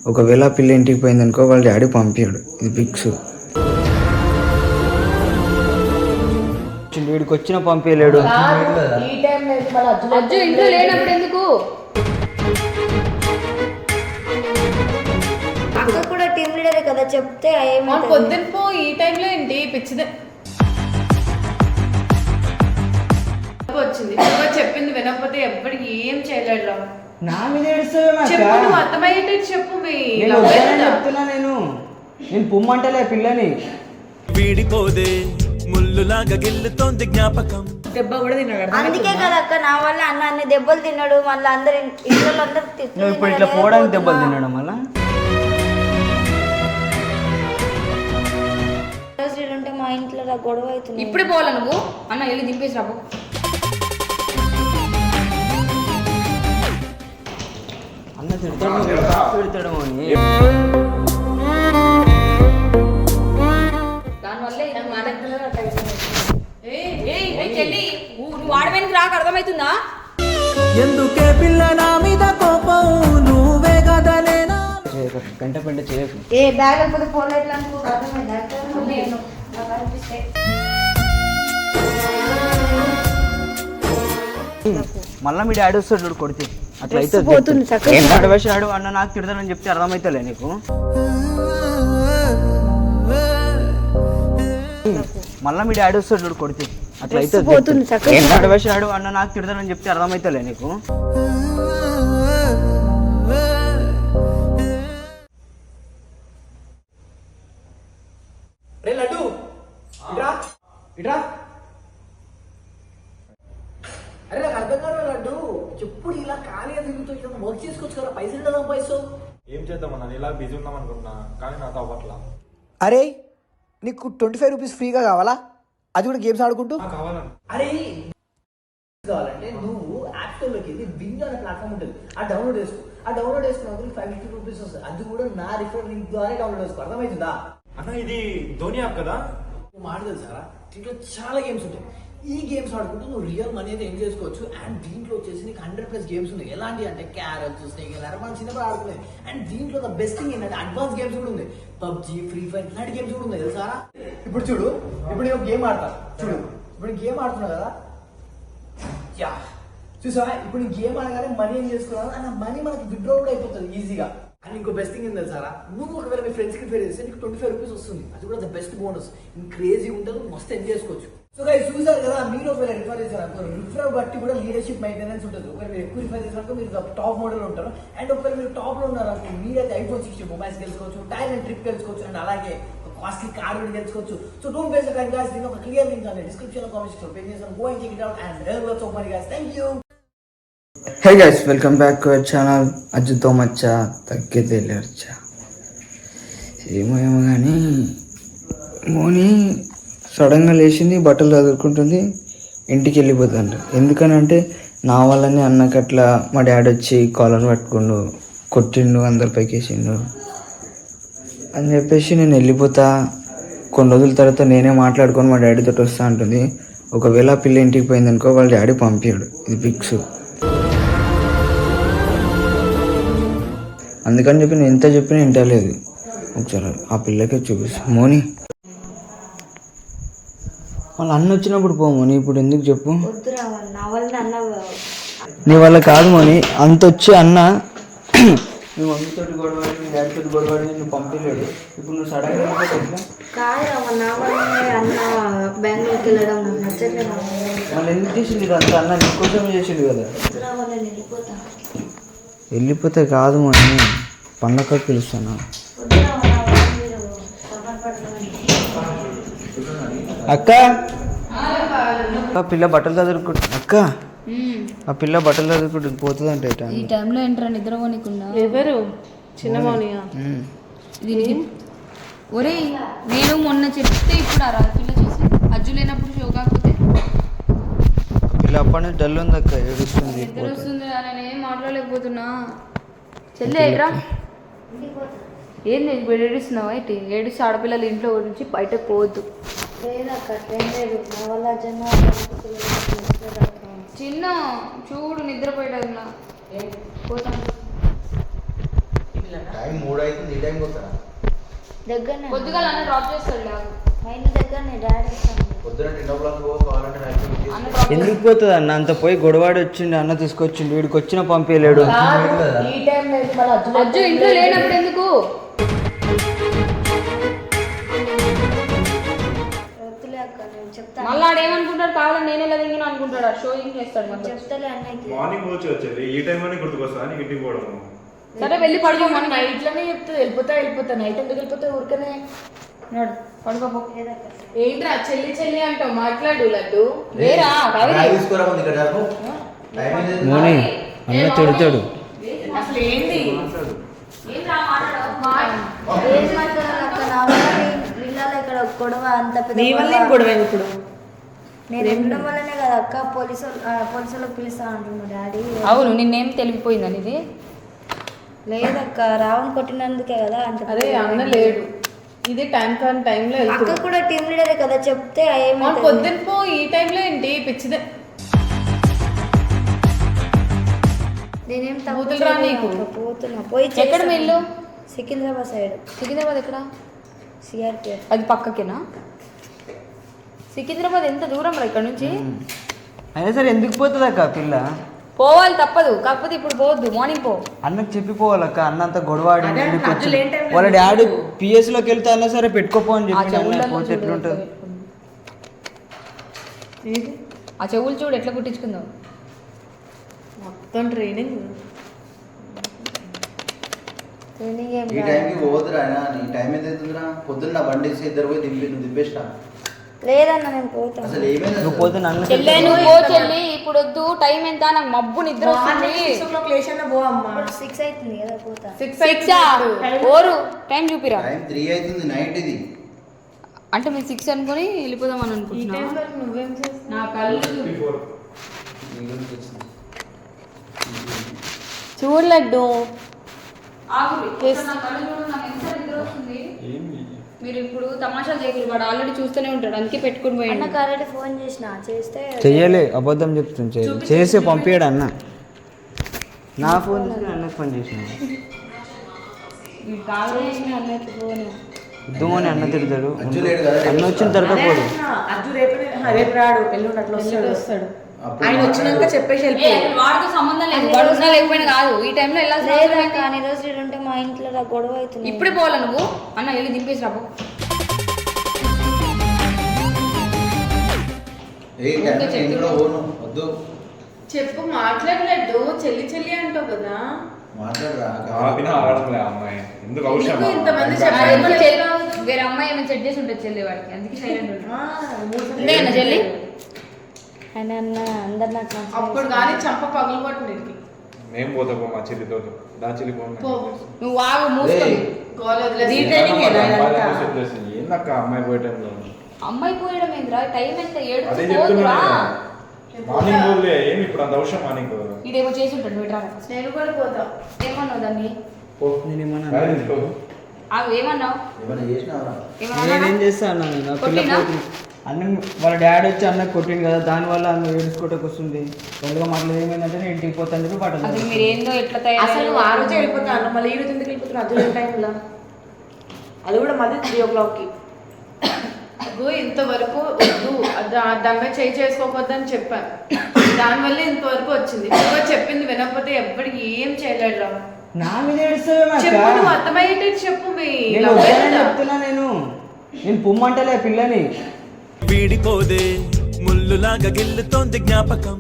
ఒకవేళ ఆ పిల్ల ఇంటికి పోయిందనుకో వాళ్ళ డాడీ పంపించాడు, ఇది ఫిక్స్. వీడికి వచ్చినా పంపించలేడు. ఇంట్లో లేనప్పుడు ఎందుకు అక్క కూడా టీమ్ లీడరే కదా, చెప్తే పొద్దున్న పో. ఈ టైంలో ఏంటి పిచ్చిదే వచ్చింది. చెప్పింది వినకపోతే ఎప్పటికి ఏం చేయలేడు. నా మీద చెప్పు, నువ్వు అర్థమయ్యేటట్టు చెప్పు. చెప్తున్నా నేను పొమ్మంటలే పిల్లని. వీడిపోదే ముల్లులాగా గిల్లుతోంది జ్ఞాపకం. దెబ్బ కూడా తిన్నాడు. అందుకే కదా అక్క నా వల్ల అన్న అన్ని దెబ్బలు తిన్నాడు. మళ్ళీ అందరు ఇంట్లో అందరు నువ్వు ఇప్పుడు ఇట్లా పోవడానికి దెబ్బలు తిన్నాడు. మళ్ళా ఉంటే మా ఇంట్లో గొడవ అవుతుంది. ఇప్పుడే పోవాలా నువ్వు? అన్న వెళ్ళి దింపేసి రాబో. అన్న తిడతాడు అని నువ్వు ఆడవేనికి రాక అర్థమవుతుందా? ఎందుకే పిల్ల నా మీద కోపం, నువ్వే కదా నేనా. గంట పెంట చేయకు. ఏ బ్యాగ్ లేకపోతే ఫోన్ ఎట్లా మళ్ళీ మీ డాడీ వస్తాడు చూడు కొడితే. అట్లా అయితే వేసాడు అన్న నాకు తిడతానని చెప్తే అర్థమవుతలే నీకు. మళ్ళీ మీ డాడీ వస్తాడు చూడు కొడితే. అట్లా అయితే వేసాడు అన్న నాకు తిడతానని చెప్తే అర్థమవుతలే నీకు. అరే నాకు అర్థం కాదు లడ్డు, ఎప్పుడు ఇలా ఖాళీగా తిరుగుతూ ఇలా వర్క్ చేసుకోవచ్చు కదా, పైసలు కదా పైసలు. ఏం చేద్దామన్నా, ఇలా బిజీ ఉన్నాం అనుకుంటున్నా కానీ నాతో అవ్వట్లా. అరే నీకు 25 రూపీస్ ఫ్రీగా కావాలా? అది కూడా గేమ్స్ ఆడుకుంటూ కావాలన్నా. అరే కావాలంటే నువ్వు యాప్ స్టోర్లోకి వెళ్ళి బింగ్ అనే ప్లాట్ఫామ్ ఉంటుంది, ఆ డౌన్లోడ్ చేసుకో. ఆ డౌన్లోడ్ చేసుకున్నప్పుడు 50 రూపీస్ వస్తుంది. అది కూడా నా రిఫర్ లింక్ ద్వారా డౌన్లోడ్ చేసుకో. అర్థమవుతుందా అన్న? ఇది ధోని యాప్ కదా? నువ్వు మాట తెలుసారా, దీంట్లో చాలా గేమ్స్ ఉంటాయి. ఈ గేమ్స్ ఆడుకుంటూ నువ్వు రియల్ మనీ అయితే ఏం చేసుకోవచ్చు. అండ్ దీంట్లో వచ్చేసి నీకు 100+ గేమ్స్ ఉన్నాయి. ఎలాంటి అంటే క్యారమ్స్, స్నేక్, మన చిన్నప్పుడు ఆడుకున్నాయి. అండ్ దీంట్లో ద బెస్ట్ థింగ్ ఏంటంటే అడ్వాన్స్ గేమ్స్ కూడా ఉన్నాయి. పబ్జీ, ఫ్రీ ఫైర్ ఇలాంటి గేమ్స్ కూడా ఉన్నాయి తెలుసా. ఇప్పుడు చూడు, ఇప్పుడు నేను గేమ్ ఆడతా చూడు. ఇప్పుడు గేమ్ ఆడుతున్నావు కదా, చూసా. ఇప్పుడు నేను గేమ్ ఆడగానే మనీ ఏం చేసుకున్నాను, అండ్ మనీ మనకి విత్డ్రా కూడా అయిపోతుంది ఈజీగా. అండ్ ఇంకో బెస్ట్ థింగ్ ఏం తెలుసారా, నువ్వు ఒకవేళ మీ ఫ్రెండ్స్కి రిఫర్ చేస్తే నీకు 25 రూపీస్ వస్తుంది. అది కూడా ద బెస్ట్ బోనస్. క్రేజీ ఉంటుంది, మస్తు ఎంజాయ్ చేసుకోవచ్చు. సో గైస్ చూసారు కదా, మీరు ఒకవేళ రిఫర్ చేశారు, రిఫర్ బట్టి కూడా లీడర్షిప్ మెయింటెనెన్స్ ఉంటుంది. ఒకవేళ మీరు ఎక్కువ రిఫర్ చేసినట్టు మీరు టాప్ మోడల్ ఉంటారు. అండ్ ఒకవేళ మీరు టాప్ లో ఉన్నారు మీరైతే iPhone 16 మొబైల్స్ గెలుచుకోవచ్చు, థాయిలాండ్ ట్రిప్ గెలుచుకోవచ్చు, అండ్ అలాగే కాస్ట్లీ కార్ కూడా గెలుచుకోవచ్చు. So don't waste the time guys. దీని ఒక క్లియర్ లింక్ ఉంది డిస్క్రిప్షన్ లో, కామెంట్స్ లో పే చేస్తాను. Go and check it out and let's open guys. Thank you. Hey guys, welcome back to our channel. అజ్జుతో మచ్చా తగ్గితే లేర్చా. ఏమో కానీ మోని సడన్గా లేచింది, బట్టలు చదువుకుంటుంది, ఇంటికి వెళ్ళిపోతుంది. ఎందుకనంటే నా వల్లనే అన్నకి అట్లా మా డాడీ వచ్చి కాలర్ పట్టుకుండు, కొట్టిండు, అందరి పైకేసిండు అని చెప్పేసి నేను వెళ్ళిపోతా. కొన్ని రోజుల తర్వాత నేనే మాట్లాడుకొని మా డాడీతో వస్తా అంటుంది. ఒకవేళ ఆ పిల్ల ఇంటికి పోయిందనుకో వాళ్ళ డాడీ పంపించాడు, ఇది ఫిక్స్. అందుకని చెప్పి నేను ఎంత చెప్పినా వింటలేదు. ఒకసారి ఆ పిల్లకే చూపిస్తా. మోని వాళ్ళ అన్న వచ్చినప్పుడు పో మోని, ఇప్పుడు ఎందుకు చెప్పు? నీ వల్ల కాదు మోని, అంత వచ్చి అన్న నీ మమ్మీతో గొడవడి, నీ డాడీతో గొడవడి నిన్ను పంపించలేడు. ఇప్పుడు నువ్వు సడన్గా బెంగళూరుకి వెళ్ళడం నాకు నచ్చట్లేదు. మళ్ళీ ఎందుకు చేసిండు ఇదంతా? అన్న నీకోసమే చేసిండు కదా. వెళ్ళిపోతే కాదు మోని, పండగ పిలుస్తాను. అక్క ఆ పిల్ల బట్టలు చదువుకుంటుంది. అక్క ఆ పిల్ల బట్టలు చదువుకుంటుంది, పోతుందంటే ఈ టైంలో ఏంట్రా నిద్ర పోనీకుండా? ఎవరు? చిన్నమౌనియా? దీనికి ఒరే నేను మొన్న చెప్తే ఇప్పుడు ఆ రాజు పిల్ల చూసి అజ్జు లేనప్పుడు షో కాకపోతే పిల్ల అప్పటి నుంచి డల్ ఉంది అక్క, ఏడుస్తుంది. నిద్ర వస్తుంది, నేను ఏం మాట్లాడలేకపోతున్నా. చెల్లె ఎట్రా ఏంది ఏడుస్తున్నావా? అయితే ఏడిస్తే ఆడపిల్లలు ఇంట్లో నుంచి బయటకు పోవద్దు. చిన్న చూడు నిద్రపోయేటన్నా పోతాను. టైం 3 అవుతుంది, ఈ టైంకి వస్తారా? దగ్గరనే కొద్దిగా అన్న డ్రాప్ చేస్తాడు లేవు. మా ఇంటి దగ్గరనే డాడీ వస్తాను. పొద్దున 10 o'clock కావాలంటే అన్న డ్రాప్ ఎందుకు పోతుంది అన్న? అంత పోయి గొడవాడి వచ్చిండు, అన్న తీసుకొచ్చిండు, వీడికి వచ్చిన పంపించలేడు. ఈ టైం లేదు మళ్ళీ అజ్జు ఇంట్లో లేనప్పుడు ఎందుకు? వద్దులే అక్క, నేను చెప్తాను. మళ్ళీ ఆడు ఏమనుకుంటాడు, కావాలని నేను ఎలా దిగిన అనుకుంటాడు, షోయింగ్ చేస్తాడు మళ్ళీ. చెప్తాలే అన్నయ్యకి. మార్నింగ్ వచ్చి వచ్చేది ఈ టైం అని గుర్తుకొస్తా నీకు ఇంటికి పోవడం. సరే వెళ్ళి పడుకో, మనం నైట్ లోనే చెప్తా వెళ్ళిపోతా నైట్ ఎందుకు వెళ్ళిపోతా ఊరికనే నడు పడుకోపో. ఏంట్రా చెల్లి చెల్లి అంటావు, మాట్లాడు లడ్డు. వేరా కావేరి తీసుకోరా ఇక్కడ నాకు టైం ఏదైతే మోని అన్న తిడతాడు. అసలు ఏంటి ఏం మాట్లాడాలి అక్క? నా వల్ల వీళ్ళలో ఇక్కడ గొడవ అంత పెద్ద నీ వల్ల ఏం గొడవ ఇప్పుడు? నేను ఉండడం వల్లనే కదా అక్క పోలీసులకు పిలుస్తా అంటున్నాడు డాడీ. అవును, నిన్నేం తెలివిపోయిందని ఇది. లేదక్క, రావణ్ కొట్టినందుకే కదా అంత అదే అన్న లేడు, ఇది టైం కాని టైంలో అక్క వెళ్తున్నా. కూడా టీం లీడరే కదా, చెప్తే ఏమవుతుంది? పొద్దున పో, ఈ టైంలో ఏంటి పిచ్చిదే. నేనేం బూతులు రా నీకు. పోతున్నా పోయి ఎక్కడ మీ ఇల్లు? సికింద్రాబాద్ సైడ్, సికింద్రాబాద్ ఎక్కడ? సిఆర్పిఎఫ్. అది పక్కకేనా? సికింద్రాబాద్ ఎంత దూరం రా ఇక్కడ నుంచి? అయినా సరే ఎందుకు పోతుంది అక్క పిల్ల? పోవాలి తప్పదు, కాకపోతే ఇప్పుడు పోవద్దు, మార్నింగ్ పో. అన్నకు చెప్పిపోవాలక్క, అన్న అంత గొడవాడి వాళ్ళ డాడీ పిఎస్లోకి వెళ్తే అన్నా సరే పెట్టుకోపో అని ఆ చెప్పి చెవుల్లో పోతే చూడు ఎట్లుంటుంది? ఆ చెవులు చూడు ఎట్లా కుట్టించుకుందాం. మొత్తం ట్రైనింగ్. ట్రైనింగ్ ఏం ఈ టైంకి పోదురా నీ టైం ఎంత అవుతుందిరా? పొద్దున్న నా బండి వేసి ఇద్దరు పోయి నువ్వు దింపేస్తా. లేదన్న, నేను పోతాను. అసలు ఏమైంది? నువ్వు పోతే నన్ను చెల్లె నువ్వు పో చెల్లి, ఇప్పుడు వద్దు, టైం ఎంత? నాకు మబ్బు నిద్ర వస్తుంది. 6 అవుతుంది కదా, పోతా. 6 ఓరు టైం చూపిరా. టైం 3 అవుతుంది నైట్ ఇది. అంటే మీరు 6 అనుకుని వెళ్ళిపోదామని ఈ అనుకుంటున్నా. టైంలో నువ్వేం చేస్తావు? నా కళ్ళు నీ గురించి వచ్చింది. చూడు లడ్డు. నా కళ్ళు చూడు, నాకు ఎంత నిద్ర వస్తుంది. మీరు ఇప్పుడు తమాషాలు చేయకూడదు, వాడు ఆల్రెడీ చూస్తూనే ఉంటాడు, అందుకే పెట్టుకుని పోయాడు. అన్నకు ఆల్రెడీ ఫోన్ చేస్తే చెయ్యలే, అబద్ధం చెప్తుంది. చేసి పంపించాడు అన్న. నా ఫోన్ తీసుకుని అన్నకు ఫోన్ చేసిన అన్నకి ఫోన్. ఇద్దామని అన్న తిడతాడు. అజ్జు లేడు కదా, అన్న వచ్చిన తర్వాత పోదు. అజ్జు రేపు రాడు, ఎల్లుండి అట్లా వస్తాడు. అప్పుడు ఆయన వచ్చినాక చెప్పేసి వాడితో సంబంధం లేదు, వాడు ఉన్నా లేకపోయినా కాదు, ఈ టైంలో వెళ్ళాల్సిన అవసరం లేదా ఏంటి? కానీ రోజు ఉంటే మా ఇంట్లో నా గొడవ అవుతుంది. ఇప్పుడే పోవాలా నువ్వు? అన్న వెళ్ళి దింపేసి రాబో. ఏ టైం నేను కూడా పోను, వద్దు చెప్పు, మాట్లాడలేడు. చెల్లి చెల్లి అంటావు కదా, మాట్లాడరా. ఆపిన ఆడలే అమ్మాయి ఎందుకు అవసరం? ఎందుకు ఇంతమంది ఆ, చెప్పారు? ఎందుకు వేరే అమ్మాయి ఏమైనా సెట్ చేసి ఉంటుంది చెల్లి వాడికి, అందుకే సైలెంట్ ఉంటుంది. అన్న చెల్లి ఆయన అన్న అందరు నాకు నచ్చలేదు. అప్పుడు కానీ చంప పగలగొట్టింది. మేము పోతా పో మా చెల్లితో దా చెల్లి పోను. నువ్వు ఆగు, మూసుకొని. గోల వదిలేసి ఏందక్క అమ్మాయి పోయే టైంలో? అమ్మాయి పోయడం ఏంద్రా? టైం ఎంత? అదే 7 చెప్తున్నా పోదురా. మార్నింగ్ పోలే ఏమి ఇప్పుడు అంత అవసరం మార్నింగ్ ఇదేమో చేసి ఉంటాడు, నువ్వు ఇట్రా. నేను కూడా పోతా. ఏమన్నావు దాన్ని? ఆగు, ఏమన్నావు? ఏమైనా చేసినావరా? నేనేం చేస్తా అన్న, నా పిల్ల కొట్టినా? పోతుంది. అన్న వాళ్ళ డాడీ వచ్చి అన్న కొట్టింది కదా, దానివల్ల అన్న ఏడుచుకోవటానికి వస్తుంది. రెండుగా మాటలు ఏమైందంటే నేను ఇంటికి పోతాను చెప్పి అసలు పాటలు. మీరు ఏందో ఎట్లా అసలు తయారు నువ్వు ఆ రోజే వెళ్ళిపోతాను, మళ్ళీ ఈ రోజు ఎందుకు వెళ్ళిపోతున్నావు? అజ్జు లేని టైంలో అది కూడా మళ్ళీ 3 o'clockకి. ఇంతవరకు వద్దు, దాని మీద చేయి చేసుకోవద్దని చెప్పాను, దానివల్ల ఇంతవరకు వచ్చింది. ఇప్పుడు చెప్పింది వినకపోతే ఎప్పటికి ఏం చేయలేడు రా. నా మీద ఏడుస్తావేమో అక్క. చెప్పు, నువ్వు అర్థమయ్యేటట్టు చెప్పు. నేను వద్దని చెప్తున్నా, నేను పొమ్మంటలే పిల్లని. వీడిపోదే ముల్లులాగా గిల్లుతోంది జ్ఞాపకం.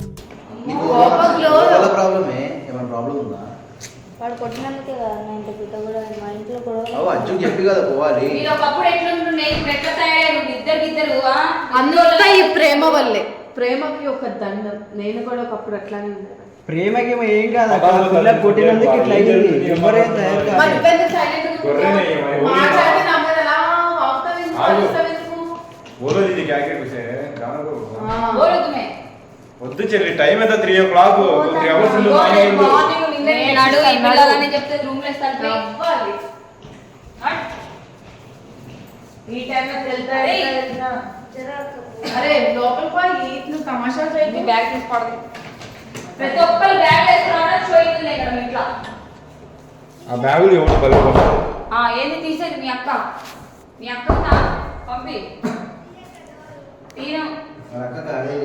నీకు కోపంలో ప్రాబ్లమే, ఏమైనా ప్రాబ్లం ఉందా? వాడు కొట్టినందుకే కదా అన్న ఇంత బిడ్డ కూడా మా ఇంట్లో గొడవ. అవు అజ్జు చెప్పి కదా పోవాలి. మీరు ఒకప్పుడు ఎట్లుంటుండే, ఇప్పుడు ఎట్లా తయారయ్యారు? ఇద్దరు అంతా ఈ ప్రేమ వల్లే. ప్రేమకి ఒక దండం. నేను కూడా ఒకప్పుడు అట్లానే ఉండేది. ప్రేమకి ఏం కాదు అక్క, పిల్ల కొట్టినందుకు ఇట్లా అయింది. ఎవరైనా తయారు కాదు. మరి ఇబ్బంది silent గా గొర్రెనే ఏమై మాట్లాడి నా మీద ఎలా వాగుతావు ఎందుకు? ఆగు. అరుస్తావు ఎందుకు? बोलो दीदी क्या क्या कुछ है गाना को बोलो तुम्हें వద్దు చెల్లి టైం ఎంత 3 o'clock 3 hours లో మార్నింగ్ నేనాడు ఈ పిల్లలని చెప్తే రూమ్ లో ఇస్తాను అవ్వాలి. ఈ టైంలో తెలుసా? అరే లోపల పోయి నువ్వు తమాషా మీ చేయకు. బ్యాగ్ తీసుకోవడం ప్రతి ఒక్కరు బ్యాగ్ వేసుకురావడం షోయింగ్ ఇక్కడ మీ ఇంట్లో ఆ బ్యాగులు ఎవరు బలపడతారు? ఏంది తీసేది మీ అక్క పంపి తీరం అక్క కాదే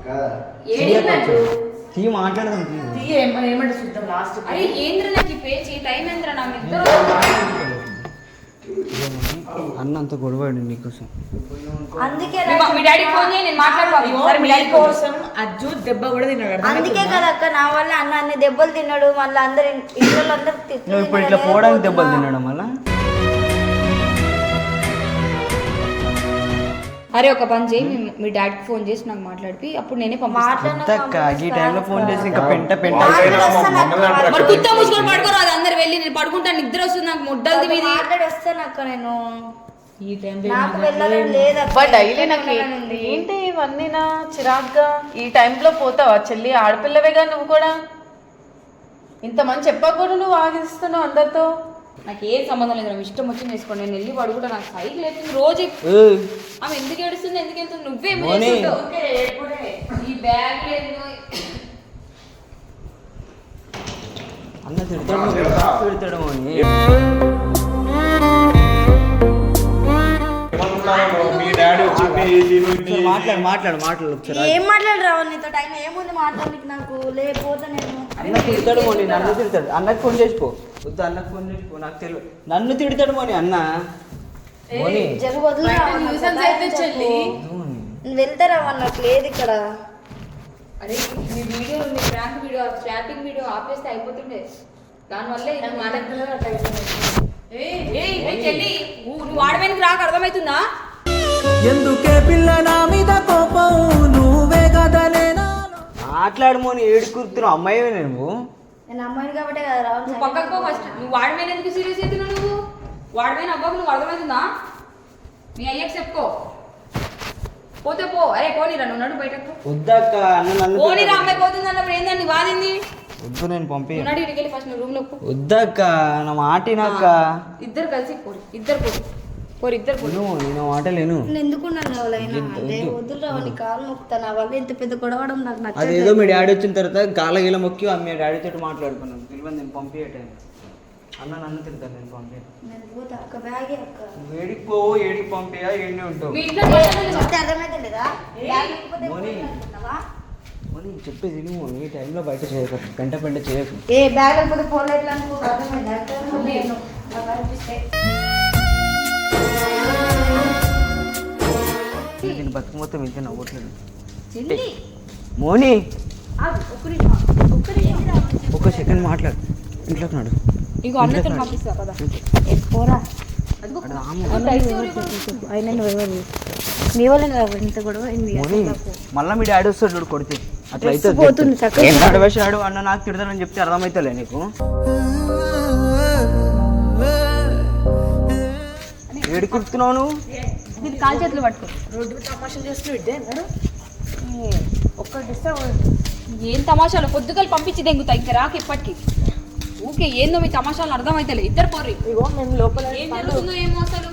కదా ఏడినట్టు. తీ మాట్లాడదాం తీ. ఏమంటే చూద్దాం లాస్ట్. అరే ఏంద్ర నాకు ఈ పేచి టైం ఏంద్ర నా ఇద్దరు అన్న అంత గొడవాడు నీకోసం. అందుకే మీ డాడీ ఫోన్ చేయి, నేను మాట్లాడుకోవాలి. మీ కోసం అజ్జు దెబ్బ కూడా తిన్నాడు. అందుకే కదా అక్క నా వల్ల అన్న అన్ని దెబ్బలు తిన్నాడు. మళ్ళీ అందరు ఇంట్లో అందరు నువ్వు ఇప్పుడు ఇట్లా పోవడానికి దెబ్బలు తినడం వల్ల. అరే ఒక పని చేయి, మీ డాడీకి ఫోన్ చేసి నాకు మాట్లాడిపి అప్పుడు నేనే పంపిస్తాను. ఈ టైంలో ఫోన్ చేసి ఇంకా పెంట మరి కుత్త మూసుకొని పడుకోరు, అది అందరు వెళ్ళి నేను పడుకుంటాను, నిద్ర వస్తుంది నాకు ముడ్డలది మీది. మాట్లాడి వస్తాను అక్క నేను. ఈ టైంలో నాకు వెళ్ళాలని లేదు డైలీ నాకు ఏంటి ఇవన్నీ నా చిరాగ్గా ఈ టైంలో పోతావా చెల్లి? ఆడపిల్లవేగా నువ్వు కూడా. ఇంతమంది చెప్పాక కూడా నువ్వు ఆగిస్తున్నావు అందరితో. నాకు ఏం సంబంధం లేదు, నాకు ఇష్టం వచ్చింది వేసుకోండి. నేను వెళ్ళి పడుకుంటా, నాకు సైకిల్ వేస్తుంది రోజు. ఆమె ఎందుకు ఏడుస్తుంది, ఎందుకు వెళ్తుంది, నువ్వేం ఈ బ్యాగ్ లేదు. అన్న తిడతాడు అని మీ డాడీ వచ్చి మాట్లాడు ఒకసారి. ఏం మాట్లాడరా నీతో టైం ఏముంది మాట్లాడడానికి నాకు లేకపోతే నేను. అన్న తిడతాడు మోని, నన్ను తిడతాడు. అన్నకు ఫోన్ చేసిపో. వద్దు అన్నకు ఫోన్ చేసిపో, నాకు తెలియదు. నన్ను తిడతాడు మోని అన్న. మోని జరుగు వదిలేరా వెళ్తారా నాకు లేదు ఇక్కడ. అరే మీ వీడియో, మీ ప్రాంక్ వీడియో, స్టార్టింగ్ వీడియో ఆపేస్తే అయిపోతుండే. దానివల్ల చెల్లి నువ్వు వాడడానికి రాక అర్థమవుతుందా? ఎందుకే పిల్ల నా మీద కోపం నువ్వే కదా నేనా. మాట్లాడు మోని, ఏడు కూర్చున్నావు అమ్మాయి నువ్వు. నేను అమ్మాయిని కాబట్టే కదా రావాలి. నువ్వు పక్కకు ఫస్ట్. నువ్వు వాడిమైన ఎందుకు సీరియస్ అవుతున్నావు? నువ్వు వాడిమైన అబ్బాకు నువ్వు అర్థమవుతుందా? మీ అయ్యకి చెప్పుకో. పోతే పో. అరే పోనీరా, నువ్వు నడు బయటకు. వద్దక్క అన్న నన్ను పోనీరా, అమ్మాయి పోతుంది అన్నప్పుడు ఏందండి వాదింది? వద్దు, నేను పంపి. నడు ఇంటికి వెళ్ళి ఫస్ట్ నువ్వు రూమ్ లో. వద్దక్క నా మాట నాక. ఇద్దరు కలిసి పోరు, ఇద్దరు నేను మాట లేను. నేను ఎందుకున్నాను ఎవరైనా అంటే వద్దు రావాలి కాలు మొక్కుతా. నా వల్ల ఇంత పెద్ద గొడవడం నాకు నచ్చదు. అదేదో మీ డాడీ వచ్చిన తర్వాత గాల గీల మొక్కి మీ డాడీతో మాట్లాడుకున్నాను. తెలియదు నేను పంపించే అన్న నన్ను తిడతాను, నేను పంపి. నేను పోతా అక్క బ్యాగే అక్క. ఏడికి పోవు, ఏడికి పంపియా, ఏడినే ఉంటావు. మీ ఇంట్లో చెప్తే అర్థమైతే లేదా? బ్యాగ్ లేకపోతే మోని. పోతున్నావా? చెప్పేది నువ్వు ఈ టైంలో బయట చేయకు, పెంట చేయకు. ఏ బ్యాగ్ లేకపోతే పోలే ఎట్లా అనుకో అర్థమైంది. నేను నాకు అనిపిస్తే దీని బతుకు మొత్తం ఇంత నవ్వట్లేదు. చెల్లి మోని ఒక్క ఒక సెకండ్ మాట్లాడు. ఇంట్లోకి నాడు. ఇంకో అన్నతో పంపిస్తా కదా. పోరా మోని అయినా నువ్వు నీ వల్ల ఇంత గొడవ అయింది. మళ్ళీ మీ డాడీ వస్తాడు చూడు కొడితే. అట్లా అయితే పోతుంది నడవేసాడు అన్న నాకు తిడతానని చెప్తే అర్థమవుతలే నీకు. ఏడు కుడుతున్నావు నువ్వు. దీన్ని కాలు చేతులు పట్టుకో. రోడ్డు తమాషాలు చేస్తున్నావు ఇద్దే అన్నాడు. ఒక్క డిస్టర్బ్ ఏం తమాషాలు పొద్దుగలు పంపించి దెంగుతా ఇంకా రాక ఇప్పటికి. ఊకే ఏందో మీ తమాషాలు అర్థమైతలే. ఇద్దరు పోర్రి. ఇగో మేము లోపల ఏం జరుగుతుందో ఏమో అసలు.